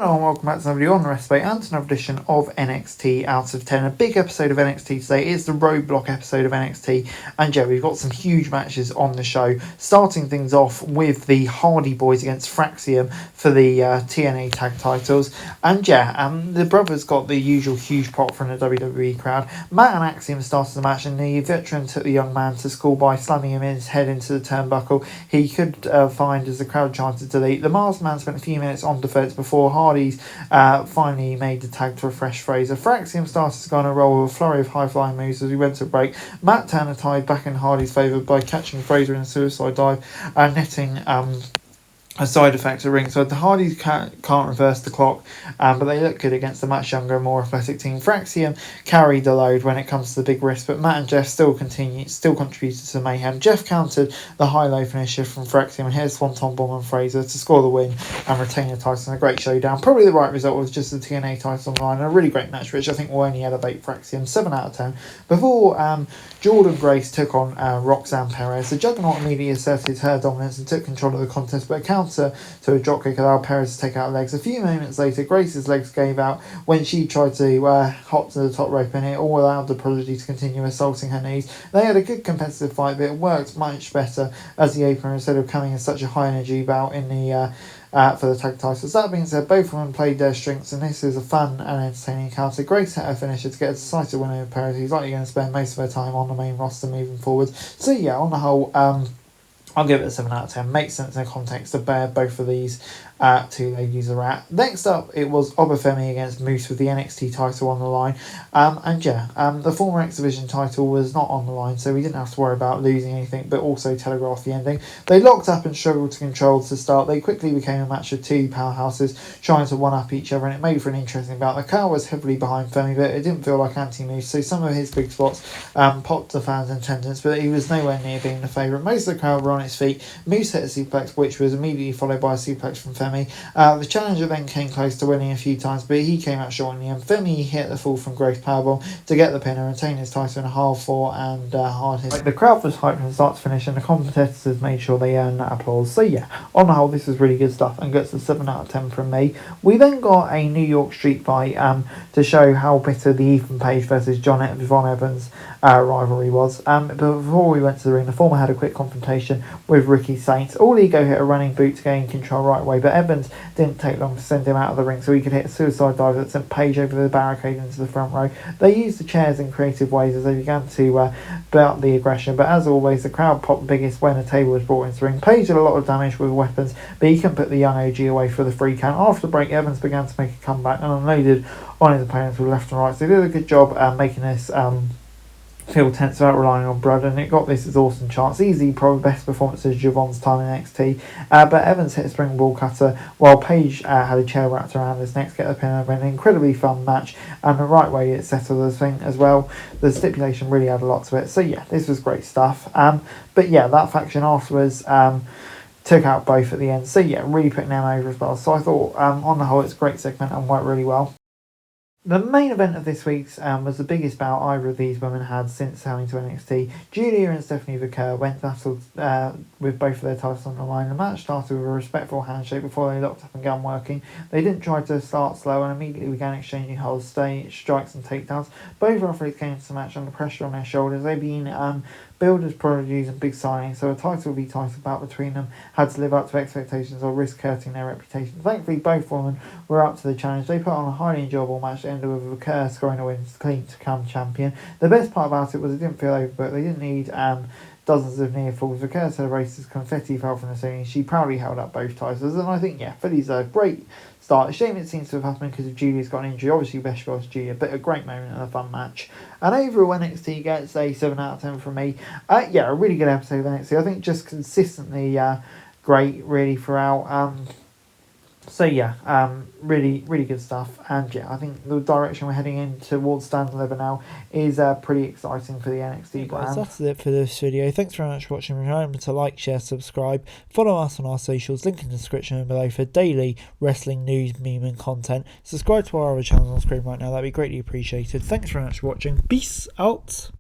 Hello and welcome back to somebody on the rest and another edition of NXT Out of 10. A big episode of NXT today. It's the roadblock episode of NXT, and yeah, we've got some huge matches on the show. Starting things off with the Hardy Boys against Fraxium for the TNA tag titles, and the brothers got the usual huge pop from the WWE crowd. Matt and Axiom started the match, and the veteran took the young man to school by slamming him in his head into the turnbuckle. He could find as the crowd chanted delete. The masked man spent a few minutes on defense before Hardy's finally made the tag to a fresh Fraser. Fraxium started to go on a roll with a flurry of high-flying moves as we went to break. Matt turned the tide back in Hardy's favour by catching Fraser in a suicide dive and netting a side effect at ringside. The Hardys can't reverse the clock, but they look good against the much younger and more athletic team. Fraxium carried the load when it comes to the big risk, but Matt and Jeff still contributed to the mayhem. Jeff countered the high-low finisher from Fraxium and hit a swanton bomb on Fraser to score the win and retain the title in a great showdown. Probably the right result was just the TNA title on the line, and a really great match, which I think will only elevate Fraxium. 7 out of 10. Before Jordan Grace took on Roxanne Perez, the Juggernaut immediately asserted her dominance and took control of the contest, but a counter to a dropkick allowed Perez to take out legs. A few moments later, Grace's legs gave out when she tried to hop to the top rope, and it all allowed the Prodigy to continue assaulting her knees. They had a good competitive fight, but it worked much better as the opener instead of coming in such a high energy bout in the for the tag titles. That being said, both of them played their strengths, and this is a fun and entertaining encounter. Grace hit her finisher to get a decisive win over Perez, who's likely going to spend most of her time on the main roster moving forward. So yeah, on the whole, I'll give it a 7 out of 10. Makes sense in the context of where both of these two ladies are at. Next up, it was Obafemi against Moose with the NXT title on the line. The former X Division title was not on the line, so we didn't have to worry about losing anything, but also telegraph the ending. They locked up and struggled to control to start. They quickly became a match of two powerhouses trying to one-up each other, and it made for an interesting bout. The crowd was heavily behind Femi, but it didn't feel like anti-Moose, so some of his big spots popped the fans' attendance, but he was nowhere near being the favourite. Most of the crowd were on its feet. Moose hit a suplex, which was immediately followed by a suplex from Femi. The challenger then came close to winning a few times, but he came out short in the end. Femi hit the fall from Grace Powerbomb to get the pin and retain his title in a hard fought and hard hit. The crowd was hyped from start to finish, and the competitors made sure they earned that applause. So yeah, on the whole, this was really good stuff and gets a 7 out of 10 from me. We then got a New York street fight to show how bitter the Ethan Page versus Von Evans rivalry was. But before we went to the ring, the former had a quick confrontation with Ricky Saints. All Ego hit a running boot to gain control right away, but Evans didn't take long to send him out of the ring so he could hit a suicide dive that sent Page over the barricade into the front row. They used the chairs in creative ways as they began to build the aggression, but as always, the crowd popped biggest when a table was brought into the ring. Page did a lot of damage with weapons, but he couldn't put the young OG away for the free count. After the break, Evans began to make a comeback and unloaded on his opponents with left and right, so they did a good job making this feel tense without relying on blood, and it got this as awesome chance. Easy, probably best performance of Javon's time in NXT, but Evans hit a springboard cutter while Page had a chair wrapped around his neck to get the pin over. An incredibly fun match, and the right way it settled the thing as well. The stipulation really had a lot to it, so yeah, this was great stuff. But yeah, that faction afterwards took out both at the end, so yeah, really putting them over as well. So I thought on the whole it's a great segment and worked really well. The main event of this week's was the biggest bout either of these women had since coming to NXT. Julia and Stephanie Vaquer went battled with both of their titles on the line. The match started with a respectful handshake before they locked up and got working. They didn't try to start slow and immediately began exchanging holds, strikes and takedowns. Both athletes came into the match under pressure on their shoulders. They've been billed as prodigies and big signings, so a title v title bout between them had to live up to expectations or risk hurting their reputation. Thankfully, both women were up to the challenge. They put on a highly enjoyable match that ended with Vaquer scoring a win clean to become champion. The best part about it was it didn't feel overbooked. They didn't need dozens of near falls. Vaquer celebrated as confetti fell from the ceiling. She proudly held up both titles, and I think, yeah, for these a great start. A shame it seems to have happened because of Julia's got an injury. Obviously, best for Julia, but a great moment and a fun match. And overall, NXT gets a 7 out of 10 from me. A really good episode of NXT. I think just consistently great, really, throughout. Really, really good stuff. And yeah, I think the direction we're heading in towards Stand Deliver now is pretty exciting for the NXT brand. That's it for this video. Thanks very much for watching. Remember to like, share, subscribe. Follow us on our socials. Link in the description below for daily wrestling news, meme and content. Subscribe to our other channels on screen right now. That'd be greatly appreciated. Thanks very much for watching. Peace out.